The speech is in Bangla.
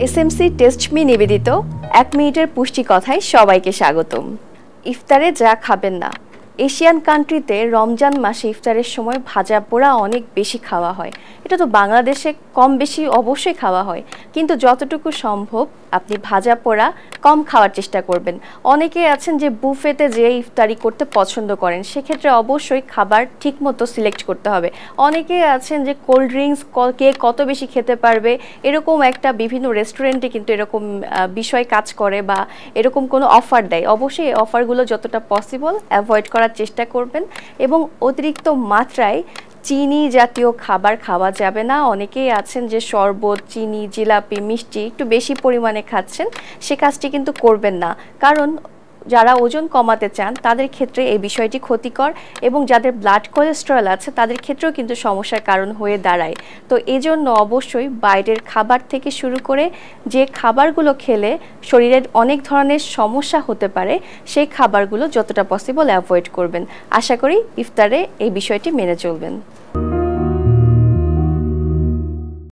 এসএমসি টেস্টমি নিবেদিত ১ মিনিটের পুষ্টি কথায় সবাইকে স্বাগতম। ইফতারে যা খাবেন না। এশিয়ান কান্ট্রিতে রমজান মাসে ইফতারের সময় ভাজা পোড়া অনেক বেশি খাওয়া হয়। এটা তো বাংলাদেশে কম বেশি অবশ্যই খাওয়া হয়, কিন্তু যতটুকু সম্ভব আপনি ভাজা পোড়া কম খাওয়ার চেষ্টা করবেন। অনেকে আছেন যে বুফেতে যে ইফতারি করতে পছন্দ করেন, সেক্ষেত্রে অবশ্যই খাবার ঠিকমতো সিলেক্ট করতে হবে। অনেকে আছেন যে কোল্ড ড্রিঙ্কস কে কত বেশি খেতে পারবে, এরকম একটা বিভিন্ন রেস্টুরেন্টে কিন্তু এরকম বিষয় কাজ করে বা এরকম কোনো অফার দেয়। অবশ্যই এই অফারগুলো যতটা পসিবল অ্যাভয়েড করার চেষ্টা করবেন এবং অতিরিক্ত মাত্রায় চিনি জাতীয় খাবার খাওয়া যাবে না। অনেকেই আছেন যে শরবত, চিনি, জিলাপি, মিষ্টি একটু বেশি পরিমাণে খাচ্ছেন, সে কাজটি কিন্তু করবেন না। কারণ যারা ওজন কমাতে চান তাদের ক্ষেত্রে এই বিষয়টি ক্ষতিকর, এবং যাদের ব্লাড কোলেস্টেরল আছে তাদের ক্ষেত্রেও কিন্তু সমস্যার কারণ হয়ে দাঁড়ায়। তো এজন্য অবশ্যই বাইরের খাবার থেকে শুরু করে যে খাবারগুলো খেলে শরীরের অনেক ধরনের সমস্যা হতে পারে, সেই খাবারগুলো যতটা পসিবল অ্যাভয়েড করবেন। আশা করি ইফতারে এই বিষয়টি মেনে চলবেন।